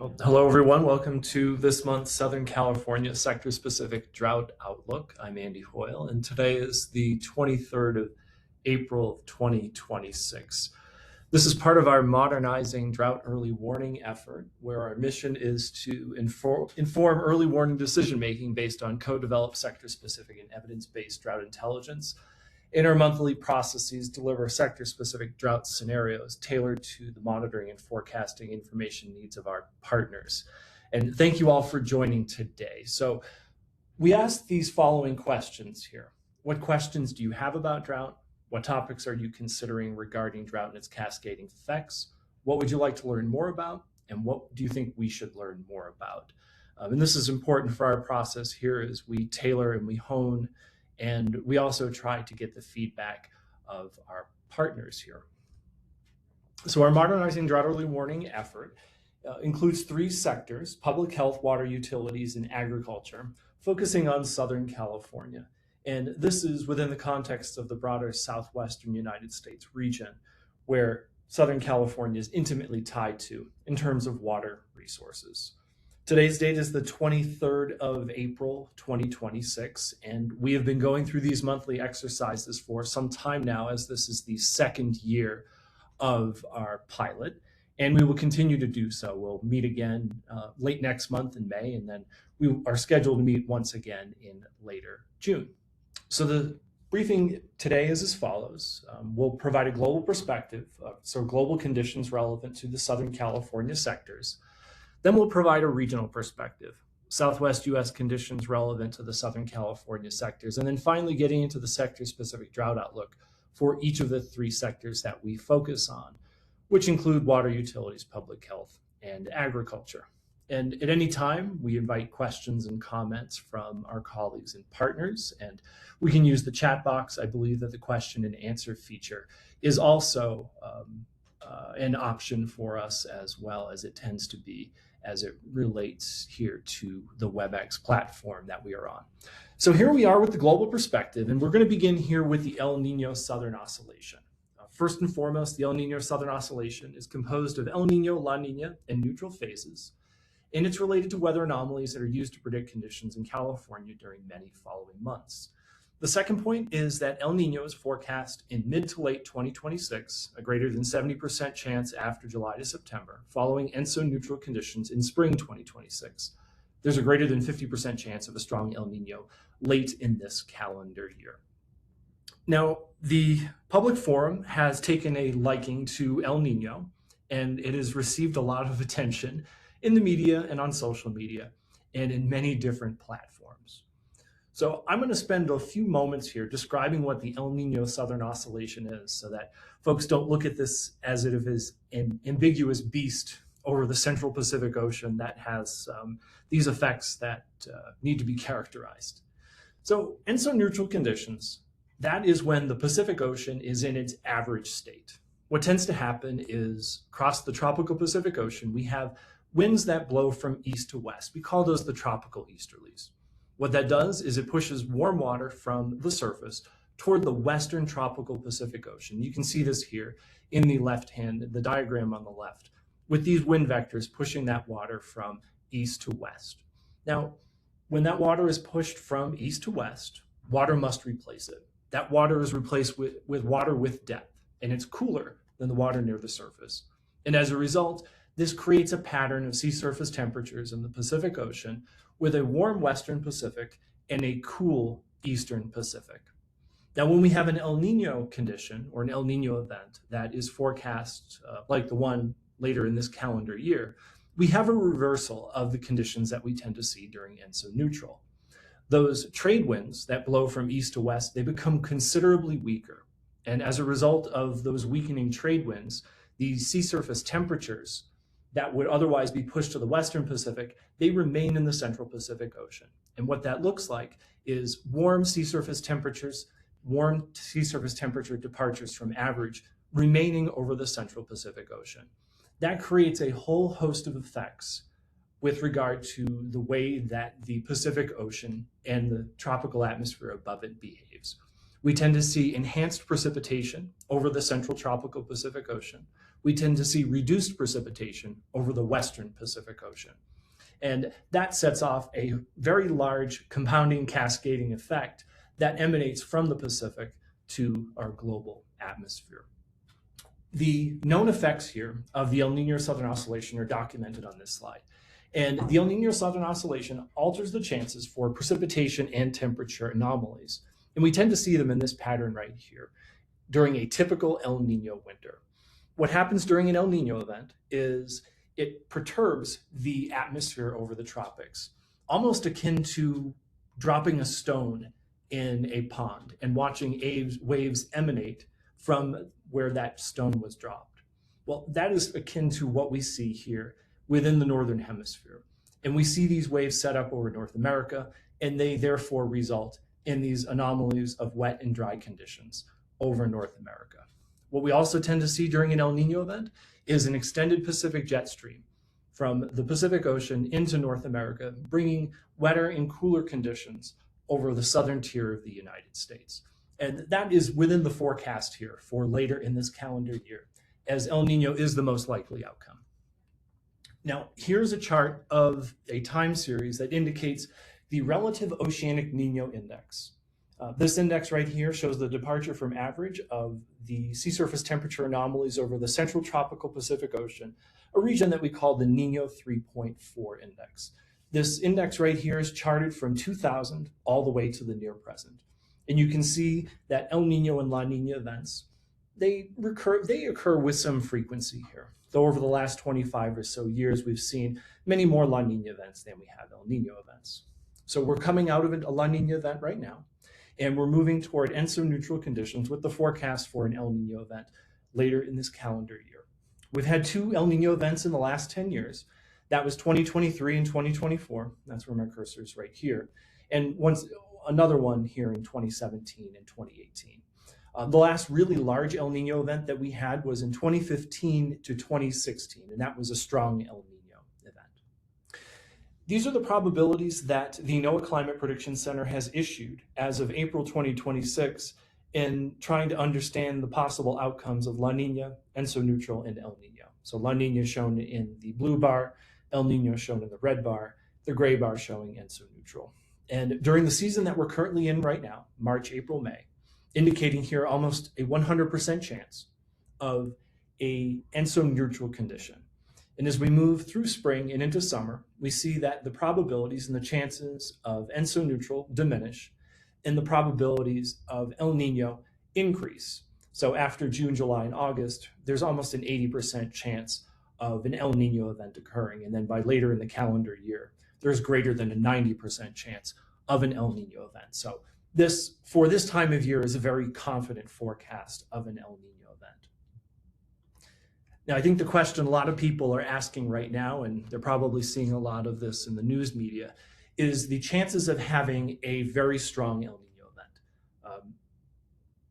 Well, hello, everyone. Welcome to this month's Southern California Sector-Specific Drought Outlook. I'm Andy Hoyle, and today is the 23rd of April of 2026. This is part of our Modernizing Drought Early Warning effort, where our mission is to inform early warning decision-making based on co-developed sector-specific and evidence-based drought intelligence. In our monthly processes, deliver sector-specific drought scenarios tailored to the monitoring and forecasting information needs of our partners. And thank you all for joining today. So we asked these following questions here. What questions do you have about drought? What topics are you considering regarding drought and its cascading effects? What would you like to learn more about? And what do you think we should learn more about? And this is important for our process here as we tailor and we hone, and we also try to get the feedback of our partners here. So our Modernizing Drought Early Warning effort includes three sectors: public health, water utilities, and agriculture, focusing on Southern California. And this is within the context of the broader Southwestern United States region, where Southern California is intimately tied to in terms of water resources. Today's date is the 23rd of April, 2026, and we have been going through these monthly exercises for some time now, as this is the second year of our pilot, and we will continue to do so. We'll meet again late next month in May, and then we are scheduled to meet once again in later June. So the briefing today is as follows. We'll provide a global perspective, so global conditions relevant to the Southern California sectors. Then we'll provide a regional perspective, Southwest U.S. conditions relevant to the Southern California sectors, and then finally getting into the sector-specific drought outlook for each of the three sectors that we focus on, which include water utilities, public health, and agriculture. And at any time, we invite questions and comments from our colleagues and partners, and we can use the chat box. I believe that the question and answer feature is also an option for us, as well as it tends to be as it relates here to the WebEx platform that we are on. So here we are with the global perspective, and we're going to begin here with the El Nino Southern Oscillation. First and foremost, the El Nino Southern Oscillation is composed of El Nino, La Nina, and neutral phases, and it's related to weather anomalies that are used to predict conditions in California during many following months. The second point is that El Nino is forecast in mid to late 2026, a greater than 70% chance after July to September, following ENSO neutral conditions in spring 2026. There's a greater than 50% chance of a strong El Nino late in this calendar year. Now, the public forum has taken a liking to El Nino, and it has received a lot of attention in the media and on social media and in many different platforms. So I'm going to spend a few moments here describing what the El Nino Southern Oscillation is, so that folks don't look at this as if it is an ambiguous beast over the central Pacific Ocean that has these effects that need to be characterized. So ENSO neutral conditions, that is when the Pacific Ocean is in its average state. What tends to happen is across the tropical Pacific Ocean, we have winds that blow from east to west. We call those the tropical easterlies. What that does is it pushes warm water from the surface toward the western tropical Pacific Ocean. You can see this here in the left hand, the diagram on the left, with these wind vectors pushing that water from east to west. Now, when that water is pushed from east to west, water must replace it. That water is replaced with water with depth, and it's cooler than the water near the surface. And as a result, this creates a pattern of sea surface temperatures in the Pacific Ocean with a warm western Pacific and a cool eastern Pacific. Now, when we have an El Nino condition or an El Nino event that is forecast like the one later in this calendar year, we have a reversal of the conditions that we tend to see during ENSO neutral. Those trade winds that blow from east to west, they become considerably weaker. And as a result of those weakening trade winds, the sea surface temperatures that would otherwise be pushed to the western Pacific, they remain in the central Pacific Ocean. And what that looks like is warm sea surface temperature departures from average remaining over the central Pacific Ocean. That creates a whole host of effects with regard to the way that the Pacific Ocean and the tropical atmosphere above it behaves. We tend to see enhanced precipitation over the central tropical Pacific Ocean. we tend to see reduced precipitation over the western Pacific Ocean. And that sets off a very large compounding cascading effect that emanates from the Pacific to our global atmosphere. The known effects here of the El Nino Southern Oscillation are documented on this slide. And the El Nino Southern Oscillation alters the chances for precipitation and temperature anomalies. And we tend to see them in this pattern right here during a typical El Nino winter. What happens during an El Nino event is it perturbs the atmosphere over the tropics, almost akin to dropping a stone in a pond and watching waves emanate from where that stone was dropped. Well, that is akin to what we see here within the Northern Hemisphere. And we see these waves set up over North America, and they therefore result in these anomalies of wet and dry conditions over North America. What we also tend to see during an El Nino event is an extended Pacific jet stream from the Pacific Ocean into North America, bringing wetter and cooler conditions over the southern tier of the United States. And that is within the forecast here for later in this calendar year, as El Nino is the most likely outcome. Now, here's a chart of a time series that indicates the relative oceanic Nino index. This index right here shows the departure from average of the sea surface temperature anomalies over the central tropical Pacific Ocean, a region that we call the Nino 3.4 index. This index right here is charted from 2000 all the way to the near present. And you can see that El Nino and La Nina events, they occur with some frequency here. Though over the last 25 or so years, we've seen many more La Nina events than we have El Nino events. So we're coming out of a La Nina event right now, and we're moving toward ENSO neutral conditions with the forecast for an El Nino event later in this calendar year. We've had two El Nino events in the last 10 years. That was 2023 and 2024. That's where my cursor is right here. And another one here in 2017 and 2018. The last really large El Nino event that we had was in 2015 to 2016, and that was a strong El Nino event. These are the probabilities that the NOAA Climate Prediction Center has issued as of April 2026 in trying to understand the possible outcomes of La Nina, ENSO neutral, and El Nino. So La Nina shown in the blue bar, El Nino shown in the red bar, the gray bar showing ENSO neutral. And during the season that we're currently in right now, March, April, May, indicating here almost a 100% chance of a ENSO neutral condition. And as we move through spring and into summer, we see that the probabilities and the chances of ENSO neutral diminish and the probabilities of El Nino increase. So after June, July, and August, there's almost an 80% chance of an El Nino event occurring. And then by later in the calendar year, there's greater than a 90% chance of an El Nino event. So this, for this time of year, is a very confident forecast of an El Nino event. Now, I think the question a lot of people are asking right now, and they're probably seeing a lot of this in the news media, is the chances of having a very strong El Nino event.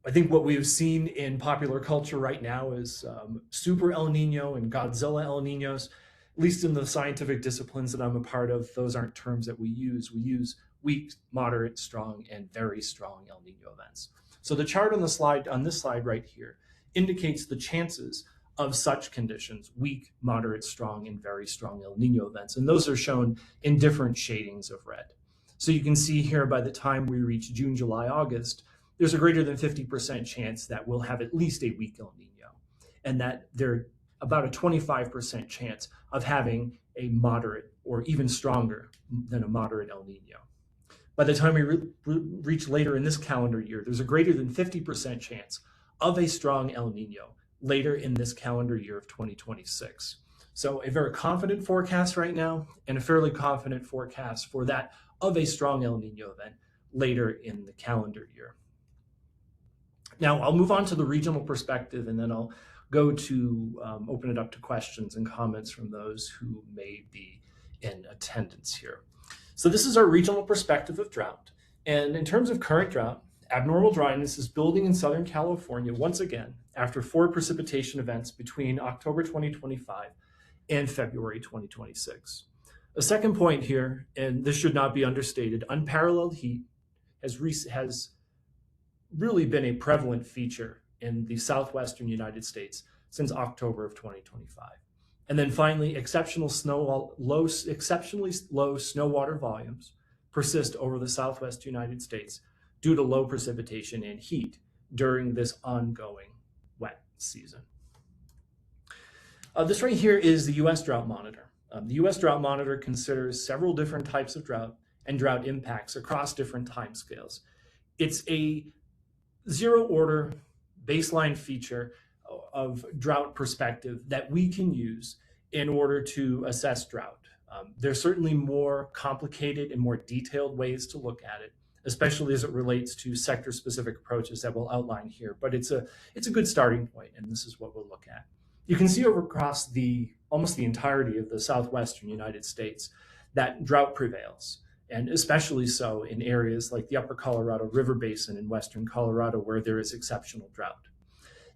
I think what we've seen in popular culture right now is super El Nino and Godzilla El Ninos. At least in the scientific disciplines that I'm a part of, those aren't terms that we use. We use weak, moderate, strong, and very strong El Nino events. So the chart on this slide right here indicates the chances of such conditions: weak, moderate, strong, and very strong El Nino events. And those are shown in different shadings of red. So you can see here, by the time we reach June, July, August, there's a greater than 50% chance that we'll have at least a weak El Nino, and that there's about a 25% chance of having a moderate or even stronger than a moderate El Nino. By the time we reach later in this calendar year, there's a greater than 50% chance of a strong El Nino later in this calendar year of 2026. So a very confident forecast right now, and a fairly confident forecast for that of a strong El Nino event later in the calendar year. Now, I'll move on to the regional perspective, and then I'll go to open it up to questions and comments from those who may be in attendance here. So this is our regional perspective of drought. And in terms of current drought, abnormal dryness is building in Southern California once again after 4 precipitation events between October 2025 and February 2026. A second point here, and this should not be understated, unparalleled heat has really been a prevalent feature in the southwestern United States since October of 2025. And then finally, exceptionally low snow water volumes persist over the Southwest United States due to low precipitation and heat during this ongoing wet season. This right here is the U.S. Drought Monitor. The U.S. Drought Monitor considers several different types of drought and drought impacts across different timescales. It's a zero-order baseline feature of drought perspective that we can use in order to assess drought. There's certainly more complicated and more detailed ways to look at it, especially as it relates to sector-specific approaches that we'll outline here. But it's a good starting point, and this is what we'll look at. You can see over across almost the entirety of the southwestern United States that drought prevails, and especially so in areas like the Upper Colorado River Basin in western Colorado, where there is exceptional drought.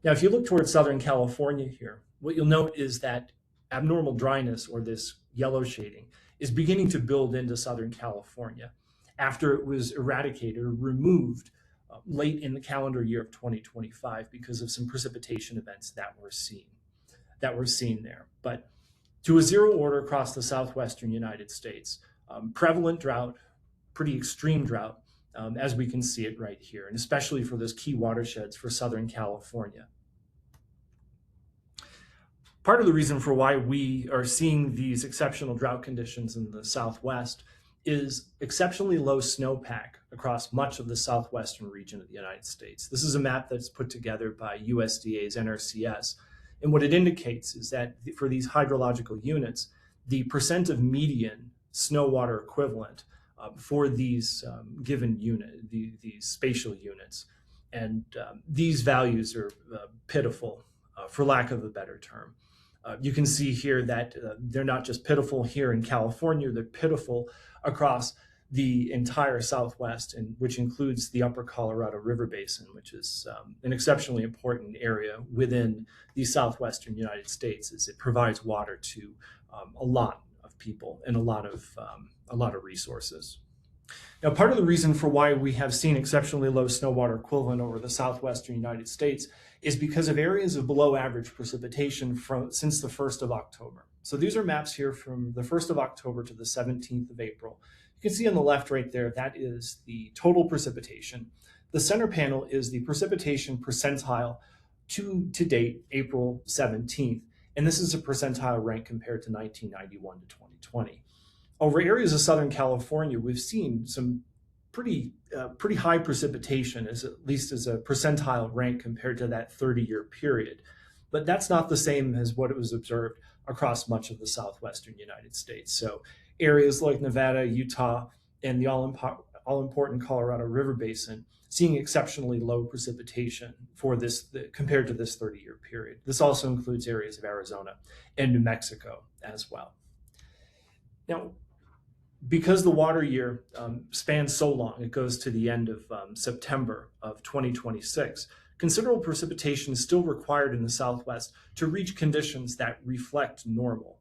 Now, if you look towards Southern California here, what you'll note is that abnormal dryness, or this yellow shading, is beginning to build into Southern California after it was eradicated or removed late in the calendar year of 2025 because of some precipitation events that were seen there. But to a zero order across the southwestern United States, prevalent drought, pretty extreme drought, as we can see it right here, and especially for those key watersheds for Southern California. Part of the reason for why we are seeing these exceptional drought conditions in the Southwest is exceptionally low snowpack across much of the southwestern region of the United States. This is a map that's put together by USDA's NRCS. And what it indicates is that for these hydrological units, the percent of median snow water equivalent for these given these spatial units. And these values are pitiful, for lack of a better term. You can see here that they're not just pitiful here in California, they're pitiful across the entire Southwest, and which includes the Upper Colorado River Basin, which is an exceptionally important area within the southwestern United States, as it provides water to a lot of people and a lot of resources. Now, part of the reason for why we have seen exceptionally low snow water equivalent over the southwestern United States is because of areas of below average precipitation since the 1st of October. So these are maps here from the 1st of October to the 17th of April. You can see on the left right there, that is the total precipitation. The center panel is the precipitation percentile to date, April 17th. And this is a percentile rank compared to 1991 to 2020. Over areas of Southern California, we've seen some pretty high precipitation, at least as a percentile rank compared to that 30-year period. But that's not the same as what was observed across much of the southwestern United States. So areas like Nevada, Utah, and the all-important Colorado River Basin seeing exceptionally low precipitation for this compared to this 30-year period. This also includes areas of Arizona and New Mexico as well. Now, because the water year spans so long, it goes to the end of September of 2026, considerable precipitation is still required in the Southwest to reach conditions that reflect normal.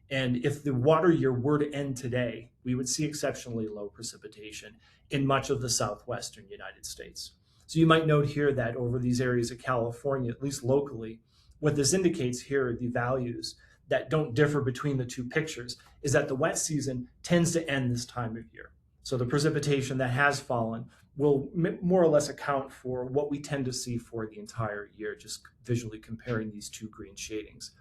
And if the water year were to end today, we would see exceptionally low precipitation in much of the southwestern United States. So you might note here that over these areas of California, at least locally, what this indicates here are the values that don't differ between the two pictures is that the wet season tends to end this time of year. So the precipitation that has fallen will more or less account for what we tend to see for the entire year, just visually comparing these two green shadings.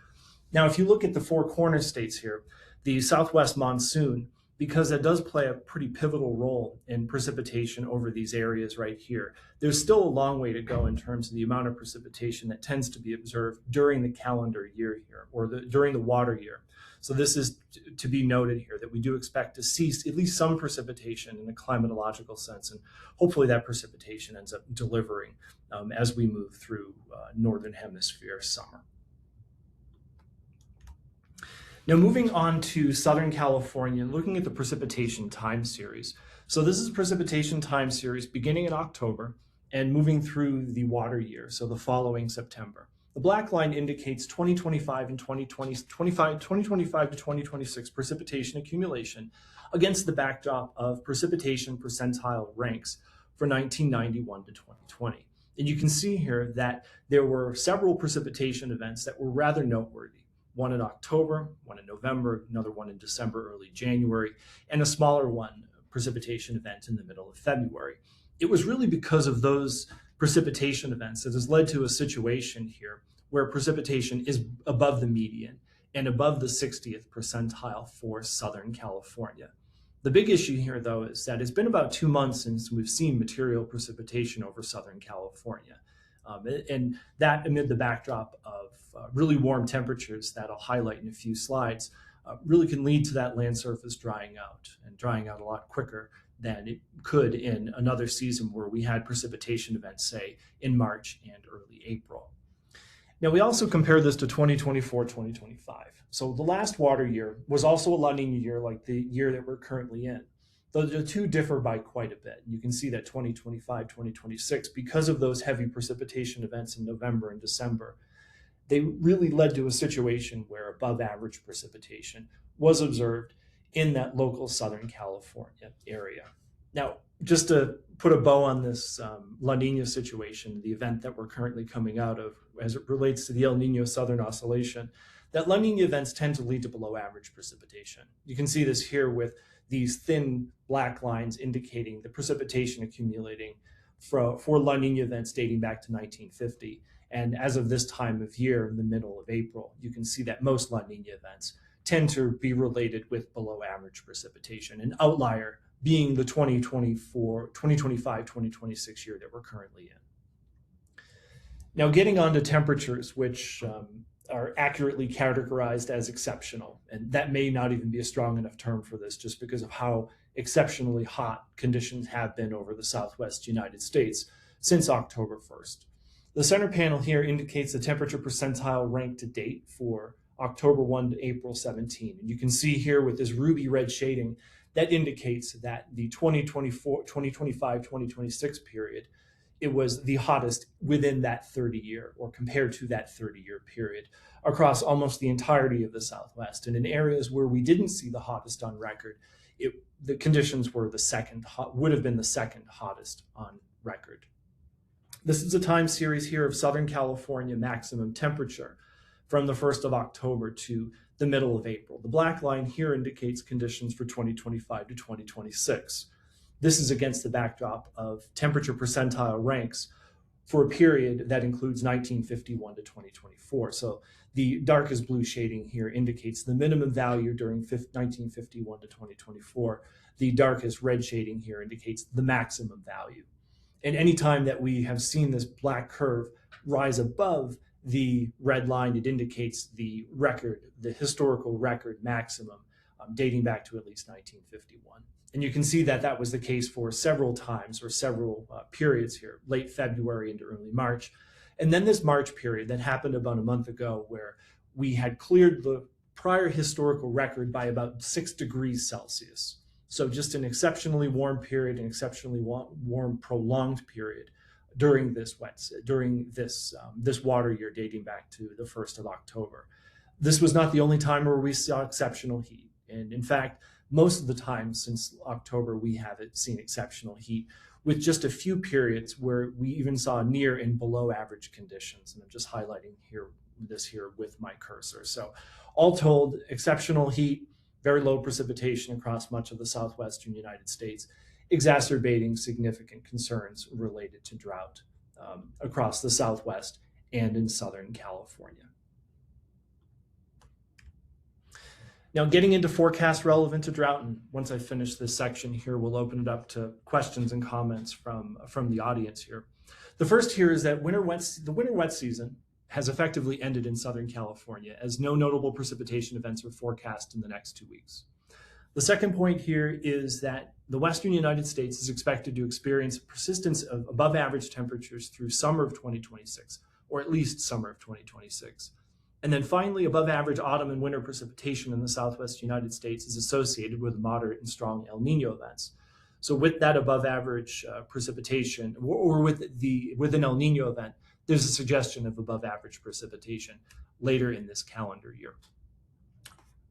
Now, if you look at the four corner states here, the southwest monsoon, because that does play a pretty pivotal role in precipitation over these areas right here, there's still a long way to go in terms of the amount of precipitation that tends to be observed during the calendar year here, or during the water year. So this is to be noted here, that we do expect to see at least some precipitation in a climatological sense, and hopefully that precipitation ends up delivering as we move through Northern Hemisphere summer. Now, moving on to Southern California, looking at the precipitation time series. So this is a precipitation time series beginning in October and moving through the water year, so the following September. The black line indicates 2025 and 2025 to 2026 precipitation accumulation against the backdrop of precipitation percentile ranks for 1991 to 2020. And you can see here that there were several precipitation events that were rather noteworthy. One in October, one in November, another one in December, early January, and a smaller one, precipitation event in the middle of February. It was really because of those precipitation events that has led to a situation here where precipitation is above the median and above the 60th percentile for Southern California. The big issue here, though, is that it's been about 2 months since we've seen material precipitation over Southern California. And that amid the backdrop of really warm temperatures that I'll highlight in a few slides, really can lead to that land surface drying out and drying out a lot quicker than it could in another season where we had precipitation events, say, in March and early April. Now, we also compare this to 2024, 2025. So the last water year was also a La Nina year like the year that we're currently in. Though the two differ by quite a bit. You can see that 2025, 2026, because of those heavy precipitation events in November and December, they really led to a situation where above average precipitation was observed in that local Southern California area. Now, just to put a bow on this La Nina situation, the event that we're currently coming out of as it relates to the El Nino Southern Oscillation, that La Nina events tend to lead to below average precipitation. You can see this here with these thin black lines indicating the precipitation accumulating for La Nina events dating back to 1950. And as of this time of year, in the middle of April, you can see that most La Nina events tend to be related with below average precipitation, an outlier being the 2024, 2025, 2026 year that we're currently in. Now, getting on to temperatures, which are accurately categorized as exceptional. And that may not even be a strong enough term for this just because of how exceptionally hot conditions have been over the Southwest United States since October 1st. The center panel here indicates the temperature percentile ranked to date for October 1 to April 17. And you can see here with this ruby red shading, that indicates that the 2024, 2025, 2026 period, it was the hottest within that 30-year or compared to that 30-year period across almost the entirety of the Southwest. And in areas where we didn't see the hottest on record, the conditions were would have been the second hottest on record. This is a time series here of Southern California maximum temperature from the 1st of October to the middle of April. The black line here indicates conditions for 2025 to 2026. This is against the backdrop of temperature percentile ranks for a period that includes 1951 to 2024. So the darkest blue shading here indicates the minimum value during 1951 to 2024. The darkest red shading here indicates the maximum value. And anytime that we have seen this black curve rise above the red line, it indicates the record, the historical record maximum dating back to at least 1951. And you can see that that was the case for several times or several periods here, late February into early March. And then this March period that happened about a month ago where we had cleared the prior historical record by about 6 degrees Celsius. So just an exceptionally warm period, an exceptionally warm prolonged period during this this water year dating back to the 1st of October. This was not the only time where we saw exceptional heat. And in fact, most of the time since October, we haven't seen exceptional heat, with just a few periods where we even saw near and below average conditions. And I'm just highlighting this here with my cursor. So all told, exceptional heat, very low precipitation across much of the southwestern United States, exacerbating significant concerns related to drought across the Southwest and in Southern California. Now, getting into forecasts relevant to drought, and once I finish this section here, we'll open it up to questions and comments from the audience here. The first here is that the winter wet season has effectively ended in Southern California, as no notable precipitation events are forecast in the next 2 weeks. The second point here is that the Western United States is expected to experience persistence of above average temperatures through summer of 2026, or at least summer of 2026. And then finally, above average autumn and winter precipitation in the Southwest United States is associated with moderate and strong El Nino events. So with that above average precipitation, or with an El Nino event, there's a suggestion of above average precipitation later in this calendar year.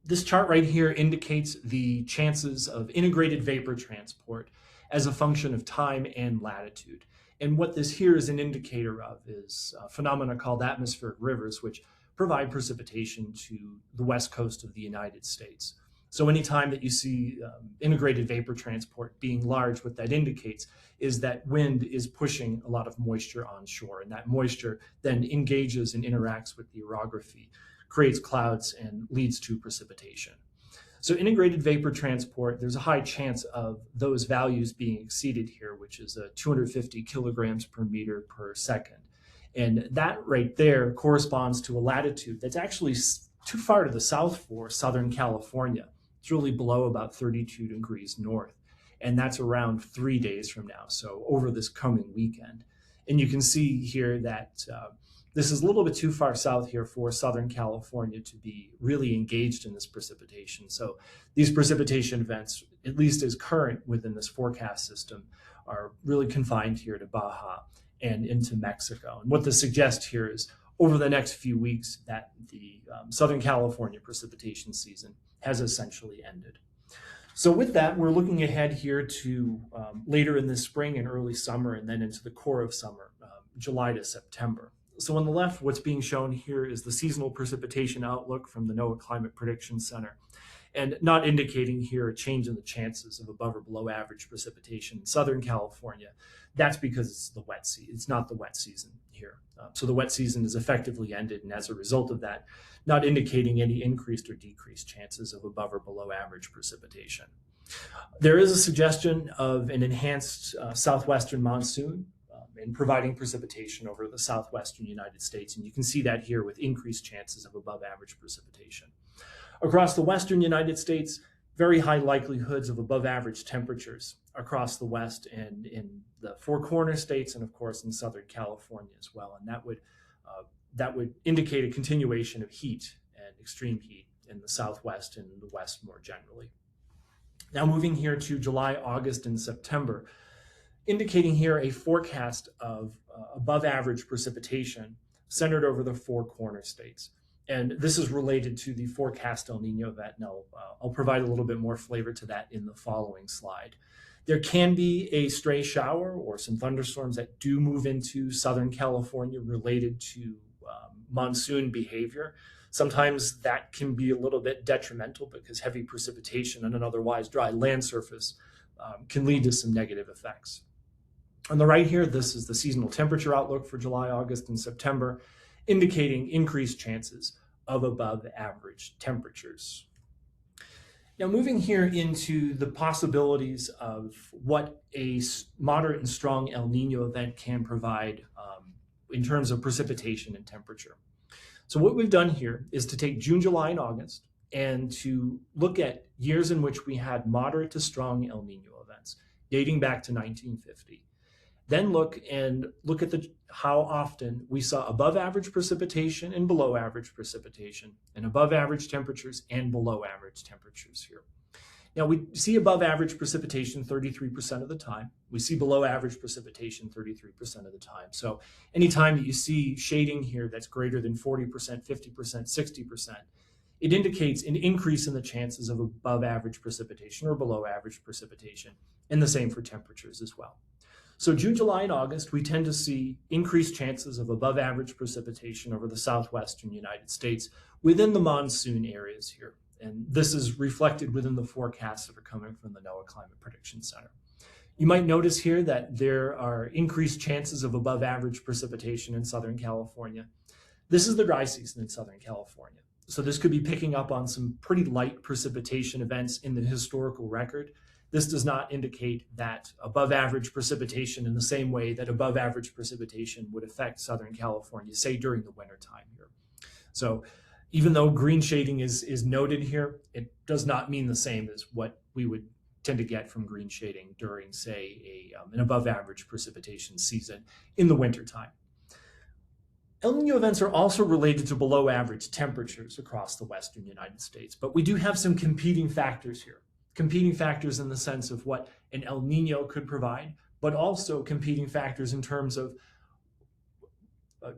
This chart right here indicates the chances of integrated vapor transport as a function of time and latitude. And what this here is an indicator of is a phenomena called atmospheric rivers, which provide precipitation to the west coast of the United States. So anytime that you see integrated vapor transport being large, what that indicates is that wind is pushing a lot of moisture onshore, and that moisture then engages and interacts with the orography, creates clouds, and leads to precipitation. So integrated vapor transport, there's a high chance of those values being exceeded here, which is 250 kilograms per meter per second. And that right there corresponds to a latitude that's actually too far to the south for Southern California. It's really below about 32 degrees north. And that's around 3 days from now, so over this coming weekend. And you can see here that this is a little bit too far south here for Southern California to be really engaged in this precipitation. So these precipitation events, at least as current within this forecast system, are really confined here to Baja and into Mexico. And what this suggests here is over the next few weeks that the Southern California precipitation season has essentially ended. So with that, we're looking ahead here to later in the spring and early summer, and then into the core of summer, July to September. So on the left, what's being shown here is the seasonal precipitation outlook from the NOAA Climate Prediction Center, and not indicating here a change in the chances of above or below average precipitation in Southern California. That's because it's the wet season. It's not the wet season here. So the wet season is effectively ended, and as a result of that, not indicating any increased or decreased chances of above or below average precipitation. There is a suggestion of an enhanced southwestern monsoon in providing precipitation over the southwestern United States. And you can see that here with increased chances of above average precipitation. Across the western United States, very high likelihoods of above average temperatures across the west and in the Four Corners states, and of course in Southern California as well. And that would indicate a continuation of heat and extreme heat in the southwest and the west more generally. Now moving here to July, August, and September, indicating here a forecast of above average precipitation centered over the Four Corners states. And this is related to the forecast El Nino event. And I'll provide a little bit more flavor to that in the following slide. There can be a stray shower or some thunderstorms that do move into Southern California related to monsoon behavior. Sometimes that can be a little bit detrimental because heavy precipitation on an otherwise dry land surface can lead to some negative effects. On the right here, this is the seasonal temperature outlook for July, August, and September, indicating increased chances of above average temperatures. Now moving here into the possibilities of what a moderate and strong El Nino event can provide in terms of precipitation and temperature. So what we've done here is to take June, July, and August and to look at years in which we had moderate to strong El Nino events dating back to 1950. Then look at how often we saw above average precipitation and below average precipitation, and above average temperatures and below average temperatures here. Now we see above average precipitation 33% of the time. We see below average precipitation 33% of the time. So anytime that you see shading here that's greater than 40%, 50%, 60%, it indicates an increase in the chances of above average precipitation or below average precipitation, and the same for temperatures as well. So June, July, and August, we tend to see increased chances of above average precipitation over the southwestern United States within the monsoon areas here. And this is reflected within the forecasts that are coming from the NOAA Climate Prediction Center. You might notice here that there are increased chances of above average precipitation in Southern California. This is the dry season in Southern California. So this could be picking up on some pretty light precipitation events in the historical record. This does not indicate that above average precipitation in the same way that above average precipitation would affect Southern California, say during the winter time here. So even though green shading is noted here, it does not mean the same as what we would tend to get from green shading during, say, an above average precipitation season in the winter time. El Nino events are also related to below average temperatures across the western United States, but we do have some competing factors here. Competing factors in the sense of what an El Nino could provide, but also competing factors in terms of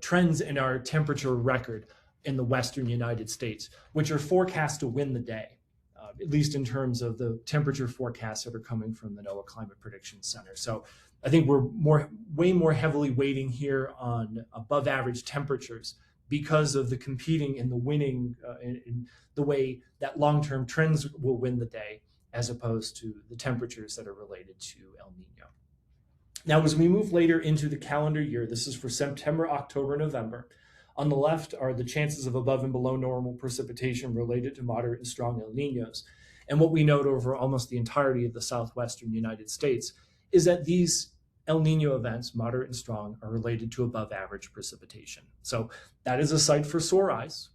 trends in our temperature record in the western United States, which are forecast to win the day, at least in terms of the temperature forecasts that are coming from the NOAA Climate Prediction Center. So I think we're way more heavily weighting here on above average temperatures because of the competing and the winning in the way that long-term trends will win the day, as opposed to the temperatures that are related to El Nino. Now, as we move later into the calendar year, this is for September, October, November. On the left are the chances of above and below normal precipitation related to moderate and strong El Ninos. And what we note over almost the entirety of the southwestern United States is that these El Nino events, moderate and strong, are related to above average precipitation. So that is a sight for sore eyes.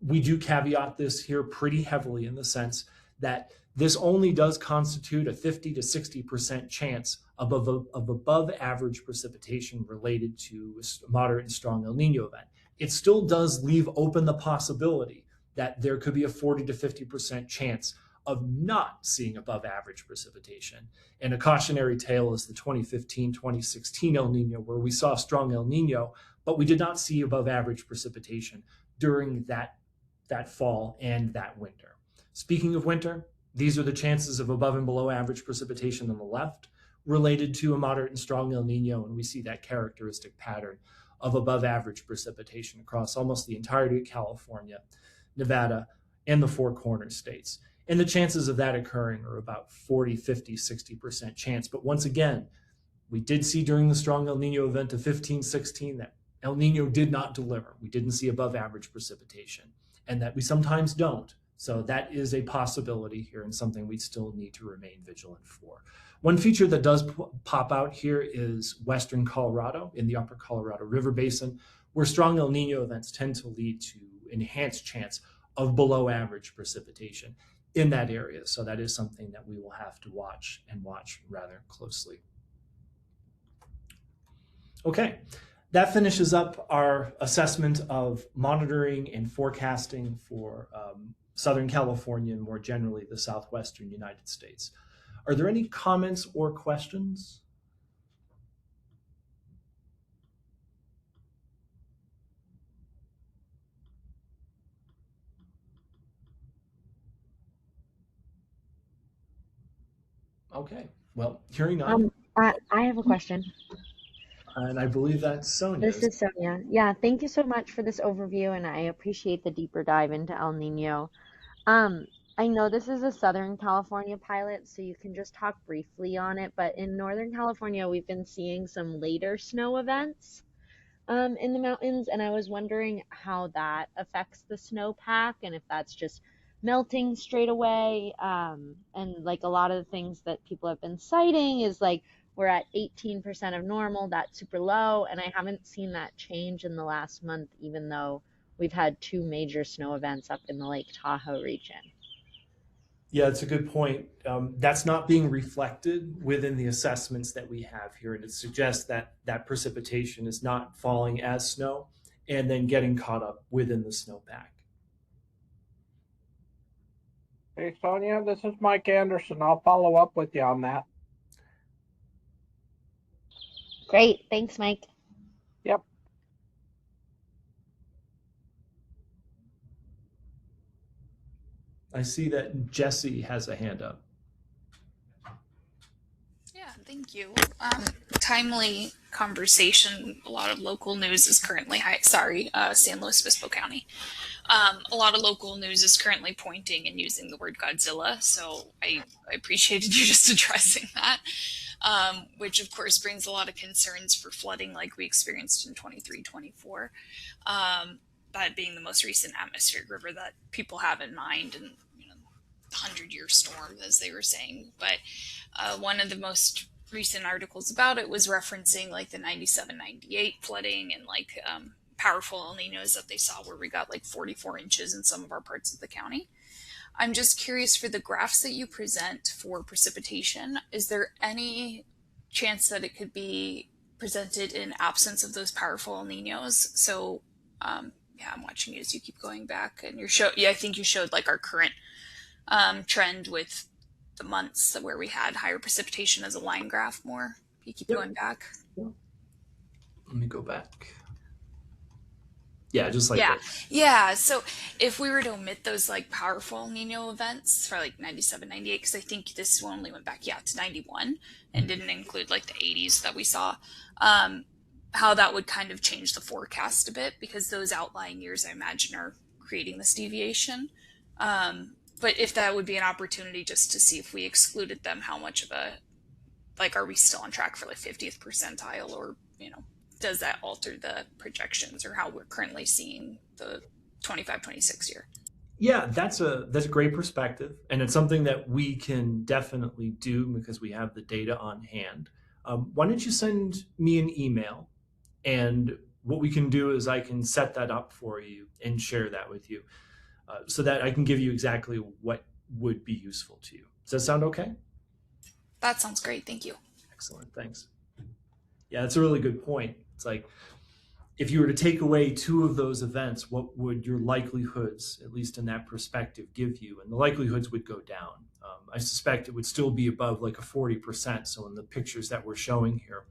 We do caveat this here pretty heavily in the sense that this only does constitute a 50 to 60% chance of above average precipitation related to a moderate and strong El Nino event. It still does leave open the possibility that there could be a 40 to 50% chance of not seeing above average precipitation. And a cautionary tale is the 2015-2016 El Nino, where we saw strong El Nino, but we did not see above average precipitation during that fall and that winter. Speaking of winter, these are the chances of above and below average precipitation on the left related to a moderate and strong El Nino, and we see that characteristic pattern of above average precipitation across almost the entirety of California, Nevada, and the Four Corners states. And the chances of that occurring are about 40, 50, 60% chance. But once again, we did see during the strong El Nino event of 15-16 that El Nino did not deliver. We didn't see above average precipitation, and that we sometimes don't. So that is a possibility here and something we still need to remain vigilant for. One feature that does pop out here is western Colorado in the upper Colorado River Basin, where strong El Nino events tend to lead to enhanced chance of below average precipitation in that area. So that is something that we will have to watch rather closely. Okay, that finishes up our assessment of monitoring and forecasting for Southern California and more generally the southwestern United States. Are there any comments or questions? Okay, well, hearing none. I have a question. And I believe that's Sonia. This is Sonia. Yeah, thank you so much for this overview, and I appreciate the deeper dive into El Nino. I know this is a Southern California pilot, so you can just talk briefly on it, but in Northern California, we've been seeing some later snow events in the mountains, and I was wondering how that affects the snowpack and if that's just melting straight away. And like a lot of the things that people have been citing is like we're at 18% of normal, that's super low, and I haven't seen that change in the last month, even though we've had two major snow events up in the Lake Tahoe region. Yeah, it's a good point. That's not being reflected within the assessments that we have here, and it suggests that that precipitation is not falling as snow and then getting caught up within the snowpack. Hey, Sonia, this is Mike Anderson. I'll follow up with you on that. Great. Thanks, Mike. Yep. I see that Jesse has a hand up. Yeah, thank you. Timely conversation. A lot of local news is currently San Luis Obispo County. A lot of local news is currently pointing and using the word Godzilla, so I appreciated you just addressing that, which of course brings a lot of concerns for flooding like we experienced in 23-24. That being the most recent atmospheric river that people have in mind, and 100-year storm, as they were saying. But one of the most recent articles about it was referencing like the 97-98 flooding and like powerful El Ninos that they saw, where we got like 44 inches in some of our parts of the county. I'm just curious, for the graphs that you present for precipitation, is there any chance that it could be presented in absence of those powerful El Ninos? So yeah, I'm watching you as you keep going back, and I think you showed like our current trend with the months where we had higher precipitation as a line graph more. You keep going back. Let me go back. Yeah, just like Yeah. this. Yeah. So if we were to omit those like powerful El Nino events for like 97, 98, because I think this one only went back, yeah, to 91 and didn't include like the 80s that we saw, um, how that would kind of change the forecast a bit because those outlying years, I imagine, are creating this deviation. But if that would be an opportunity just to see if we excluded them, how much of a, like, are we still on track for like 50th percentile or, does that alter the projections or how we're currently seeing the 25-26 year? Yeah, that's a great perspective, and it's something that we can definitely do because we have the data on hand. Why don't you send me an email, and what we can do is I can set that up for you and share that with you, so that I can give you exactly what would be useful to you. Does that sound okay? That sounds great. Thank you. Excellent, thanks. Yeah, that's a really good point. It's like, if you were to take away two of those events, what would your likelihoods, at least in that perspective, give you? And the likelihoods would go down. I suspect it would still be above like a 40%. So in the pictures that we're showing here,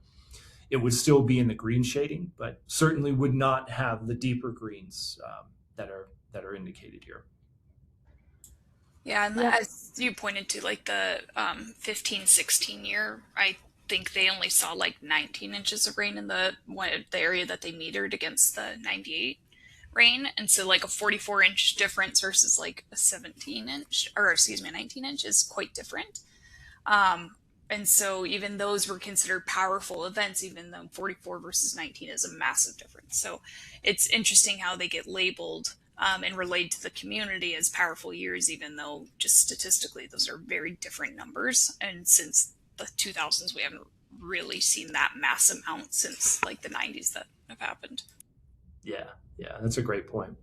it would still be in the green shading, but certainly would not have the deeper greens that are indicated here. Yeah, and Yep. as you pointed to, like the 15-16 year, I think they only saw like 19 inches of rain in the area that they metered against the 98 rain, and so like a 44-inch difference versus like a 17-inch, or excuse me, a 19-inch is quite different. And so even those were considered powerful events, even though 44 versus 19 is a massive difference. So it's interesting how they get labeled and relayed to the community as powerful years, even though just statistically those are very different numbers. And since the 2000s, we haven't really seen that mass amount since like the 90s that have happened. Yeah, that's a great point.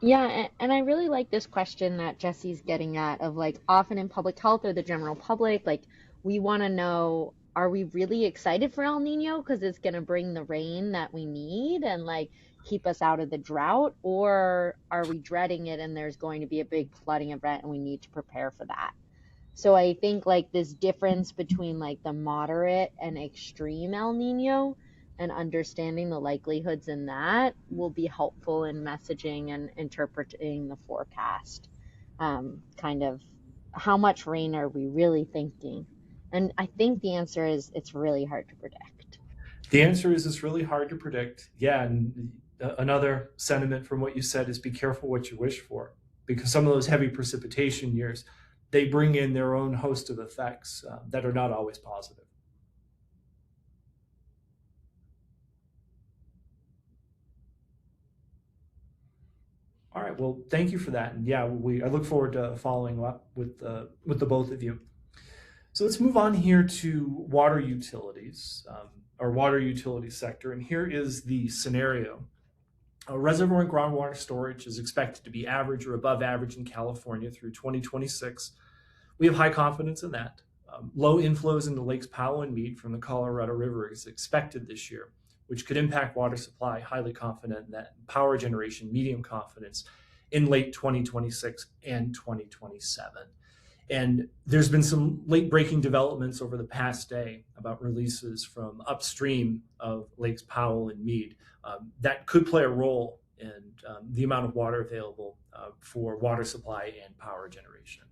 Yeah, and I really like this question that Jesse's getting at of like often in public health or the general public, like we want to know, are we really excited for El Nino because it's going to bring the rain that we need and like keep us out of the drought, or are we dreading it and there's going to be a big flooding event and we need to prepare for that? So I think like this difference between like the moderate and extreme El Nino and understanding the likelihoods in that will be helpful in messaging and interpreting the forecast. Kind of how much rain are we really thinking? And I think the answer is it's really hard to predict. The answer is it's really hard to predict. Yeah, and another sentiment from what you said is be careful what you wish for, because some of those heavy precipitation years, they bring in their own host of effects that are not always positive. All right, well, thank you for that. And yeah, I look forward to following up with the both of you. So let's move on here to water utilities, or water utility sector. And here is the scenario. Reservoir and groundwater storage is expected to be average or above average in California through 2026. We have high confidence in that. Low inflows into Lakes Powell and Meade from the Colorado River is expected this year, which could impact water supply. Highly confident in that. Power generation, medium confidence in late 2026 and 2027. And there's been some late breaking developments over the past day about releases from upstream of Lakes Powell and Meade that could play a role in the amount of water available for water supply and power generation.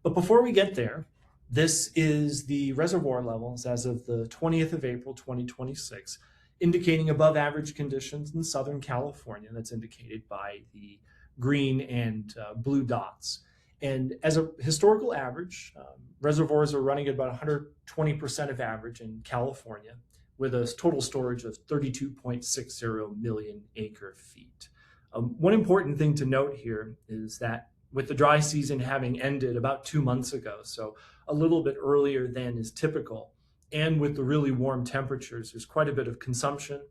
But before we get there, this is the reservoir levels as of the 20th of April, 2026, indicating above average conditions in Southern California. That's indicated by the green and blue dots. And as a historical average, reservoirs are running at about 120% of average in California, with a total storage of 32.60 million acre feet. One important thing to note here is that with the dry season having ended about 2 months ago, so a little bit earlier than is typical, and with the really warm temperatures, there's quite a bit of consumption,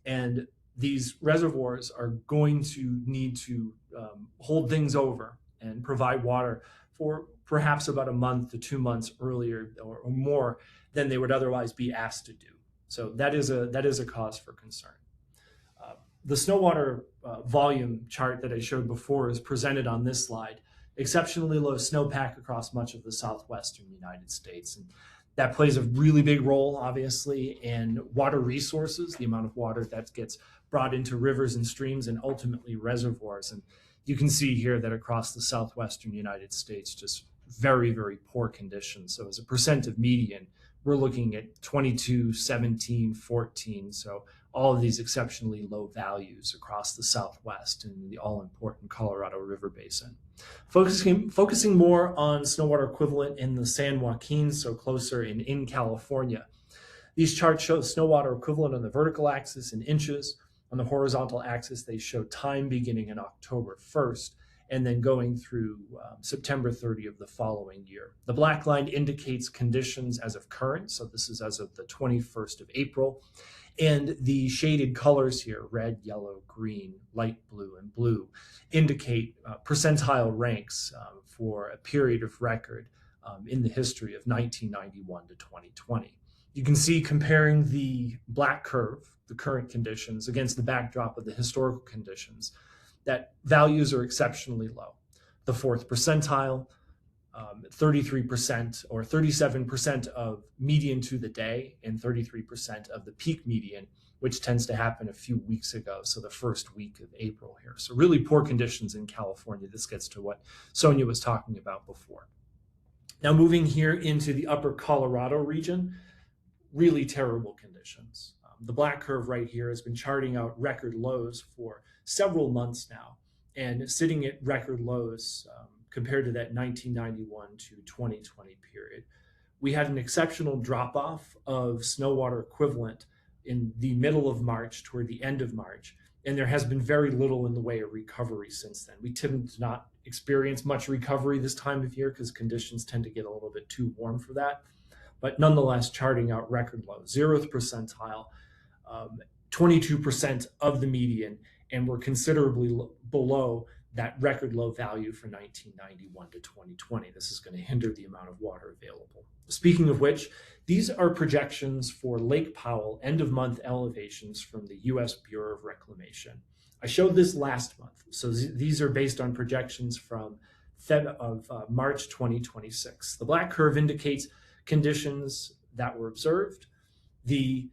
and these reservoirs are going to need to hold things over and provide water for perhaps about a month to 2 months earlier or more than they would otherwise be asked to do. So that is a cause for concern. The snow water volume chart that I showed before is presented on this slide. Exceptionally low snowpack across much of the southwestern United States. And That plays a really big role, obviously, in water resources, the amount of water that gets brought into rivers and streams and ultimately reservoirs. And you can see here that across the southwestern United States, just very, very poor conditions. So as a percent of median, we're looking at 22, 17, 14. So all of these exceptionally low values across the Southwest and the all-important Colorado River Basin. Focusing more on snow water equivalent in the San Joaquin, so closer in California. These charts show snow water equivalent on the vertical axis in inches. On the horizontal axis, they show time beginning on October 1st and then going through September 30 of the following year. The black line indicates conditions as of current, so this is as of the 21st of April. And the shaded colors here, red, yellow, green, light blue, and blue, indicate percentile ranks for a period of record in the history of 1991 to 2020. You can see comparing the black curve, the current conditions, against the backdrop of the historical conditions, that values are exceptionally low. The fourth percentile, 33% or 37% of median to the day and 33% of the peak median, which tends to happen a few weeks ago, so the first week of April here. So really poor conditions in California. This gets to what Sonia was talking about before. Now moving here into the upper Colorado region, really terrible conditions. The black curve right here has been charting out record lows for several months now and sitting at record lows compared to that 1991 to 2020 period. We had an exceptional drop-off of snow water equivalent in the middle of March toward the end of March, and there has been very little in the way of recovery since then. We tend to not experience much recovery this time of year because conditions tend to get a little bit too warm for that, but nonetheless charting out record lows, 0th percentile, 22% of the median, and we're considerably below that record low value for 1991 to 2020. This is going to hinder the amount of water available. Speaking of which, these are projections for Lake Powell end of month elevations from the U.S. Bureau of Reclamation. I showed this last month, so these are based on projections from March 2026. The black curve indicates conditions that were observed. The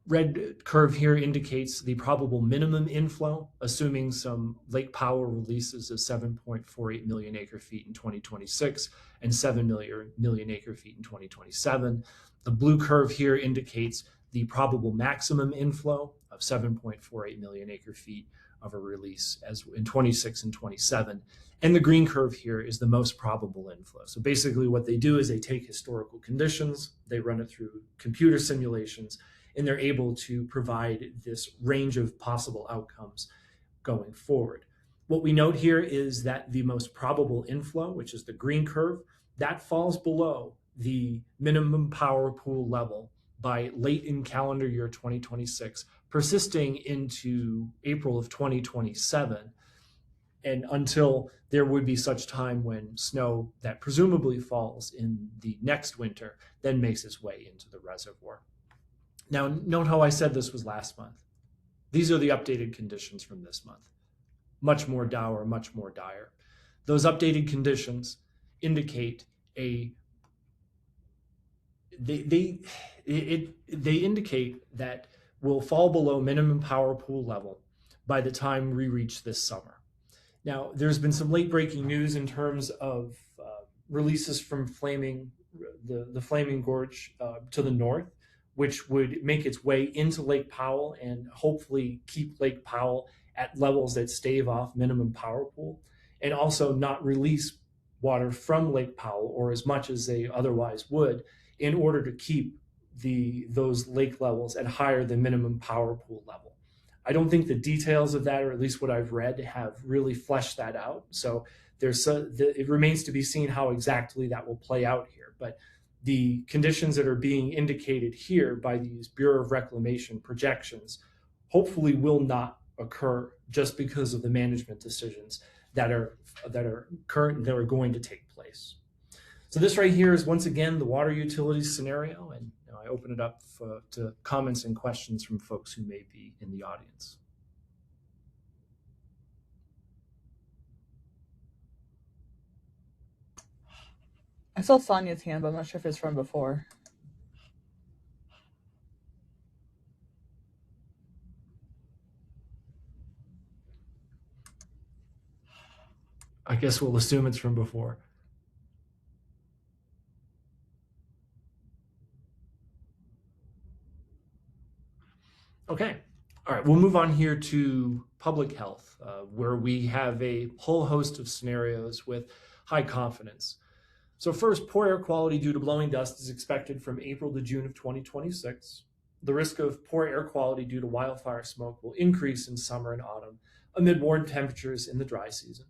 red curve here indicates the probable minimum inflow, assuming some Lake Powell releases of 7.48 million acre feet in 2026 and 7 million acre feet in 2027. The blue curve here indicates the probable maximum inflow of 7.48 million acre feet of a release as in 26 and 27. And the green curve here is the most probable inflow. So basically what they do is they take historical conditions, they run it through computer simulations, and they're able to provide this range of possible outcomes going forward. What we note here is that the most probable inflow, which is the green curve, that falls below the minimum power pool level by late in calendar year 2026, persisting into April of 2027, and until there would be such time when snow that presumably falls in the next winter then makes its way into the reservoir. Now, note how I said this was last month. These are the updated conditions from this month. Much more dour, much more dire. Those updated conditions indicate they indicate that we'll fall below minimum power pool level by the time we reach this summer. Now, there's been some late breaking news in terms of releases from the Flaming Gorge to the north, which would make its way into Lake Powell and hopefully keep Lake Powell at levels that stave off minimum power pool, and also not release water from Lake Powell or as much as they otherwise would in order to keep those lake levels at higher than minimum power pool level. I don't think the details of that, or at least what I've read, have really fleshed that out. So it remains to be seen how exactly that will play out here. But the conditions that are being indicated here by these Bureau of Reclamation projections hopefully will not occur just because of the management decisions that are going to take place. So this right here is once again the water utilities scenario, and I open it up to comments and questions from folks who may be in the audience. I saw Sonia's hand, but I'm not sure if it's from before. I guess we'll assume it's from before. Okay. All right, we'll move on here to public health, where we have a whole host of scenarios with high confidence. So first, poor air quality due to blowing dust is expected from April to June of 2026. The risk of poor air quality due to wildfire smoke will increase in summer and autumn amid warm temperatures in the dry season.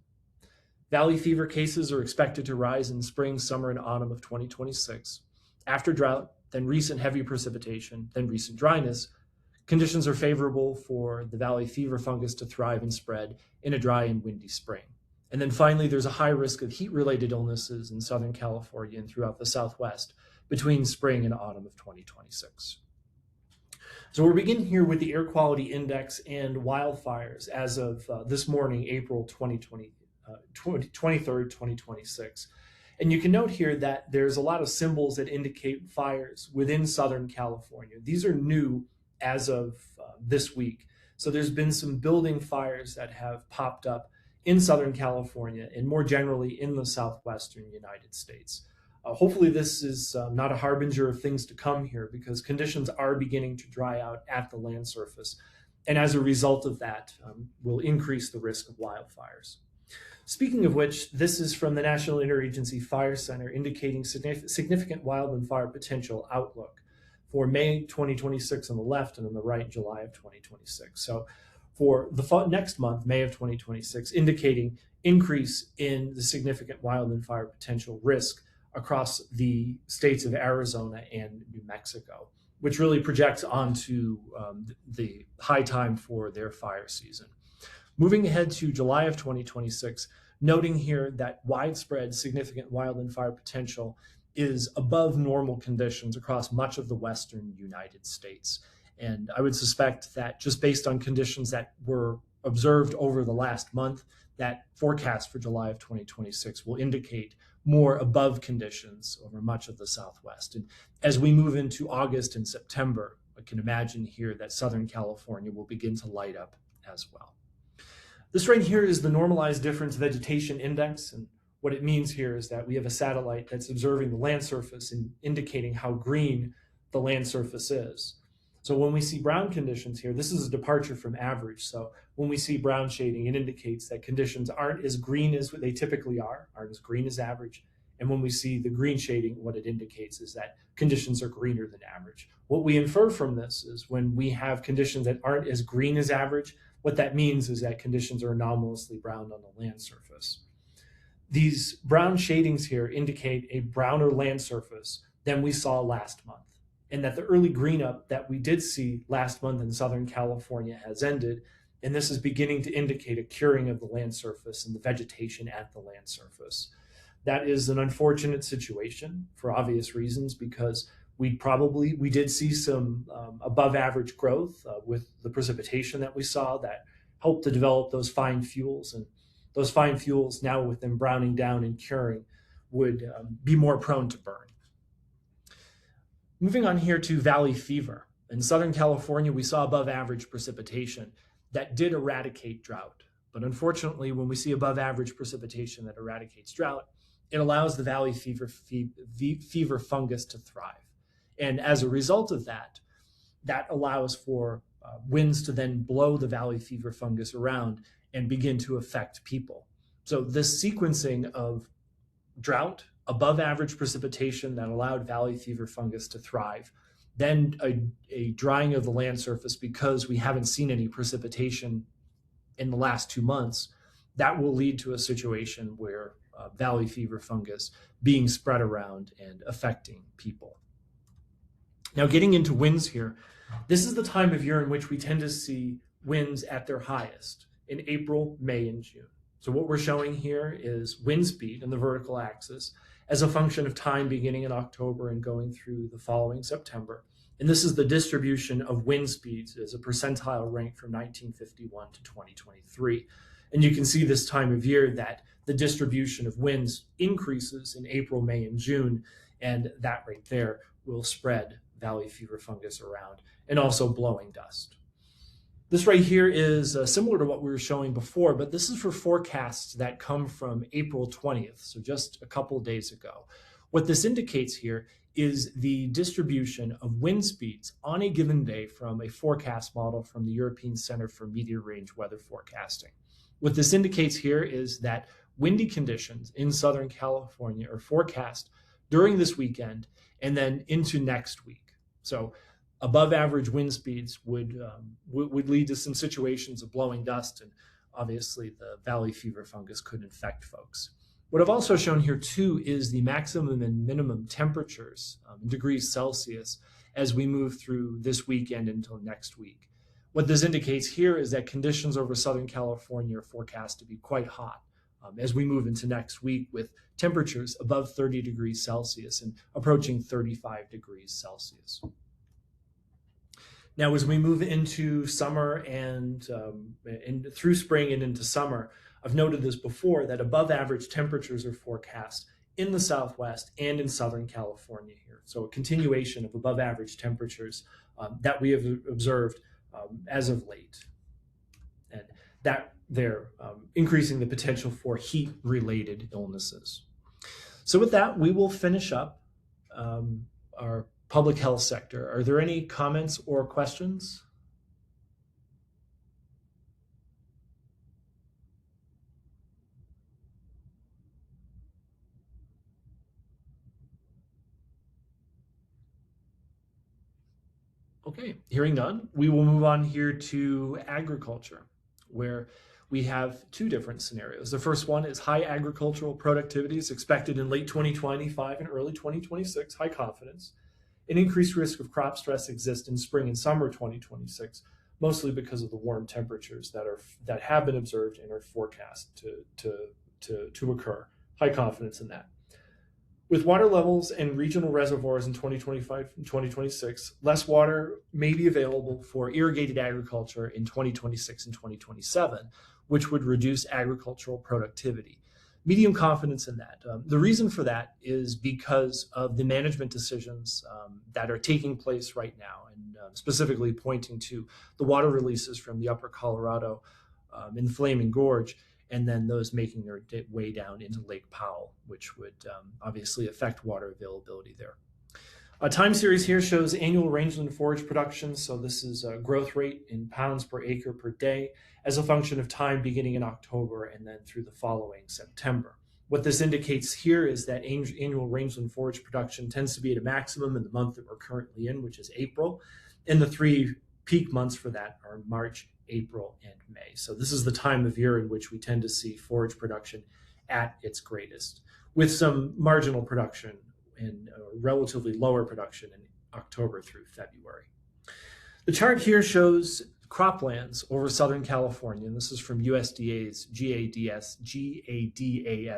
Valley fever cases are expected to rise in spring, summer, and autumn of 2026. After drought, then recent heavy precipitation, then recent dryness, conditions are favorable for the valley fever fungus to thrive and spread in a dry and windy spring. And then finally, there's a high risk of heat-related illnesses in Southern California and throughout the Southwest between spring and autumn of 2026. So we're beginning here with the air quality index and wildfires as of this morning, April 23rd, 2026. And you can note here that there's a lot of symbols that indicate fires within Southern California. These are new as of this week. So there's been some building fires that have popped up in Southern California and more generally in the southwestern United States. Hopefully this is not a harbinger of things to come here, because conditions are beginning to dry out at the land surface. And as a result of that, will increase the risk of wildfires. Speaking of which, this is from the National Interagency Fire Center indicating significant wildland fire potential outlook for May 2026 on the left, and on the right, July of 2026. So for the next month, May of 2026, indicating increase in the significant wildland fire potential risk across the states of Arizona and New Mexico, which really projects onto the high time for their fire season. Moving ahead to July of 2026, noting here that widespread significant wildland fire potential is above normal conditions across much of the western United States. And I would suspect that just based on conditions that were observed over the last month, that forecast for July of 2026 will indicate more above conditions over much of the Southwest. And as we move into August and September, I can imagine here that Southern California will begin to light up as well. This right here is the normalized difference vegetation index, and what it means here is that we have a satellite that's observing the land surface and indicating how green the land surface is. So when we see brown conditions here, this is a departure from average. So when we see brown shading, it indicates that conditions aren't as green as they typically aren't as green as average. And when we see the green shading, what it indicates is that conditions are greener than average. What we infer from this is when we have conditions that aren't as green as average, what that means is that conditions are anomalously brown on the land surface. These brown shadings here indicate a browner land surface than we saw last month, and that the early green up that we did see last month in Southern California has ended, and this is beginning to indicate a curing of the land surface and the vegetation at the land surface. That is an unfortunate situation for obvious reasons, because we did see some above average growth with the precipitation that we saw that helped to develop those fine fuels, and those fine fuels now with them browning down and curing would be more prone to burn. Moving on here to valley fever. In Southern California, we saw above average precipitation that did eradicate drought. But unfortunately, when we see above average precipitation that eradicates drought, it allows the valley fever fungus to thrive. And as a result of that, that allows for winds to then blow the valley fever fungus around and begin to affect people. So this sequencing of drought, above average precipitation that allowed valley fever fungus to thrive, then a drying of the land surface because we haven't seen any precipitation in the last 2 months, that will lead to a situation where valley fever fungus being spread around and affecting people. Now, getting into winds here, this is the time of year in which we tend to see winds at their highest in April, May, and June. So what we're showing here is wind speed in the vertical axis as a function of time beginning in October and going through the following September. And this is the distribution of wind speeds as a percentile rank from 1951 to 2023. And you can see this time of year that the distribution of winds increases in April, May, and June, and that right there will spread valley fever fungus around, and also blowing dust. This right here is similar to what we were showing before, but this is for forecasts that come from April 20th, so just a couple days ago. What this indicates here is the distribution of wind speeds on a given day from a forecast model from the European Center for Medium Range Weather Forecasting. What this indicates here is that windy conditions in Southern California are forecast during this weekend and then into next week. So above average wind speeds would lead to some situations of blowing dust, and obviously the valley fever fungus could infect folks. What I've also shown here too is the maximum and minimum temperatures in degrees Celsius as we move through this weekend until next week. What this indicates here is that conditions over Southern California are forecast to be quite hot as we move into next week, with temperatures above 30 degrees Celsius and approaching 35 degrees Celsius. Now, as we move into summer and through spring and into summer, I've noted this before, that above average temperatures are forecast in the Southwest and in Southern California here. So a continuation of above average temperatures that we have observed as of late. And that they're increasing the potential for heat-related illnesses. So with that, we will finish up our public health sector. Are there any comments or questions? Okay, hearing none, we will move on here to agriculture, where we have two different scenarios. The first one is high agricultural productivity is expected in late 2025 and early 2026, high confidence. An increased risk of crop stress exists in spring and summer 2026, mostly because of the warm temperatures that have been observed and are forecast to occur. High confidence in that. With water levels and regional reservoirs in 2025 and 2026, less water may be available for irrigated agriculture in 2026 and 2027, which would reduce agricultural productivity. Medium confidence in that. The reason for that is because of the management decisions that are taking place right now, and specifically pointing to the water releases from the Upper Colorado in the Flaming Gorge, and then those making their way down into Lake Powell, which would obviously affect water availability there. A time series here shows annual rangeland forage production. So this is a growth rate in pounds per acre per day as a function of time beginning in October and then through the following September. What this indicates here is that annual rangeland forage production tends to be at a maximum in the month that we're currently in, which is April. And the three peak months for that are March, April, and May. So this is the time of year in which we tend to see forage production at its greatest, with some marginal production and relatively lower production in October through February. The chart here shows croplands over Southern California, and this is from USDA's GADAS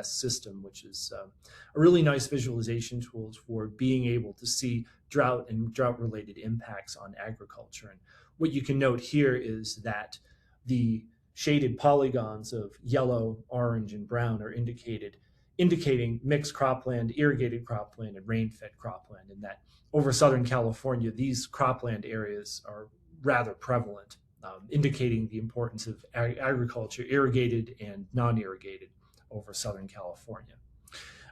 system, which is a really nice visualization tools for being able to see drought and drought-related impacts on agriculture. And what you can note here is that the shaded polygons of yellow, orange, and brown are indicating mixed cropland, irrigated cropland, and rain-fed cropland, and that over Southern California, these cropland areas are rather prevalent, indicating the importance of agriculture, irrigated and non-irrigated, over Southern California.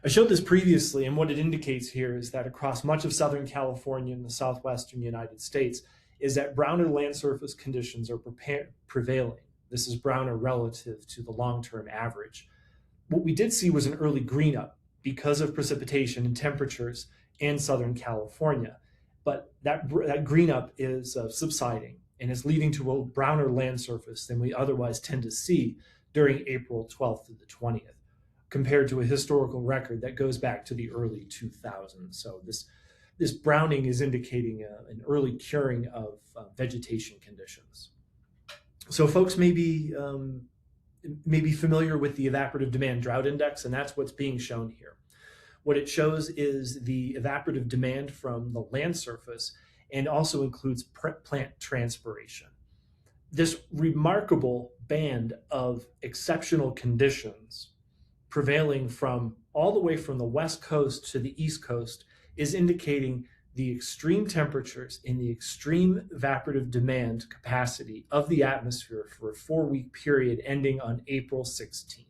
I showed this previously, and what it indicates here is that across much of Southern California and the southwestern United States is that browner land surface conditions are prevailing. This is browner relative to the long-term average. What we did see was an early green up because of precipitation and temperatures in Southern California, but that green up is subsiding and is leading to a browner land surface than we otherwise tend to see during April 12th to the 20th, compared to a historical record that goes back to the early 2000s. So this browning is indicating an early curing of vegetation conditions. So folks may be familiar with the evaporative demand drought index, and that's what's being shown here. What it shows is the evaporative demand from the land surface and also includes plant transpiration. This remarkable band of exceptional conditions prevailing from all the way from the west coast to the east coast is indicating the extreme temperatures and the extreme evaporative demand capacity of the atmosphere for a 4-week period ending on April 16th.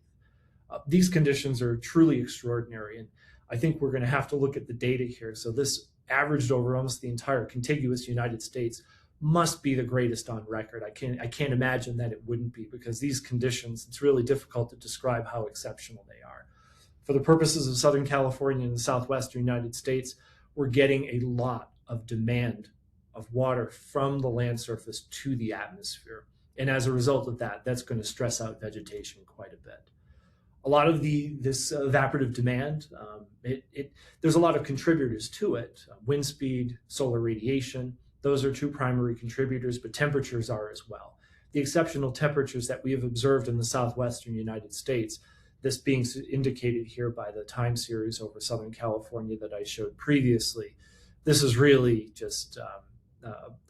These conditions are truly extraordinary, and I think we're going to have to look at the data here. So this averaged over almost the entire contiguous United States must be the greatest on record. I can't imagine that it wouldn't be, because these conditions, it's really difficult to describe how exceptional they are. For the purposes of Southern California and the southwestern United States, we're getting a lot of demand of water from the land surface to the atmosphere. And as a result of that, that's going to stress out vegetation quite a bit. A lot of this evaporative demand, there's a lot of contributors to it. Wind speed, solar radiation, those are two primary contributors, but temperatures are as well. The exceptional temperatures that we have observed in the southwestern United States, this being indicated here by the time series over Southern California that I showed previously, this is really just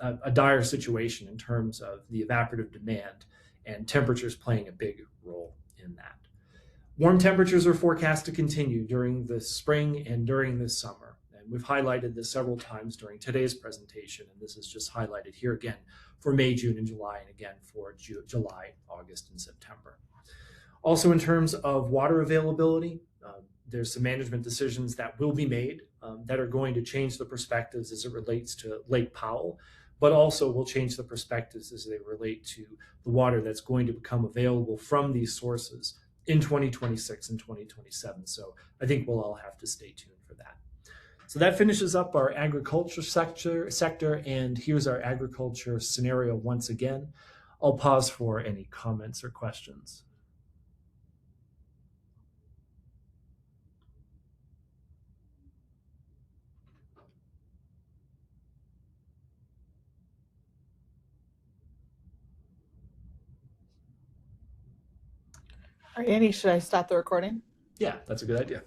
a dire situation in terms of the evaporative demand, and temperatures playing a big role in that. Warm temperatures are forecast to continue during the spring and during this summer. And we've highlighted this several times during today's presentation, and this is just highlighted here again for May, June, and July, and again for July, August, and September. Also, in terms of water availability, there's some management decisions that will be made that are going to change the perspectives as it relates to Lake Powell, but also will change the perspectives as they relate to the water that's going to become available from these sources in 2026 and 2027. So I think we'll all have to stay tuned for that. So that finishes up our agriculture sector, and here's our agriculture scenario once again. I'll pause for any comments or questions. All right, Andy, should I stop the recording? Yeah, that's a good idea.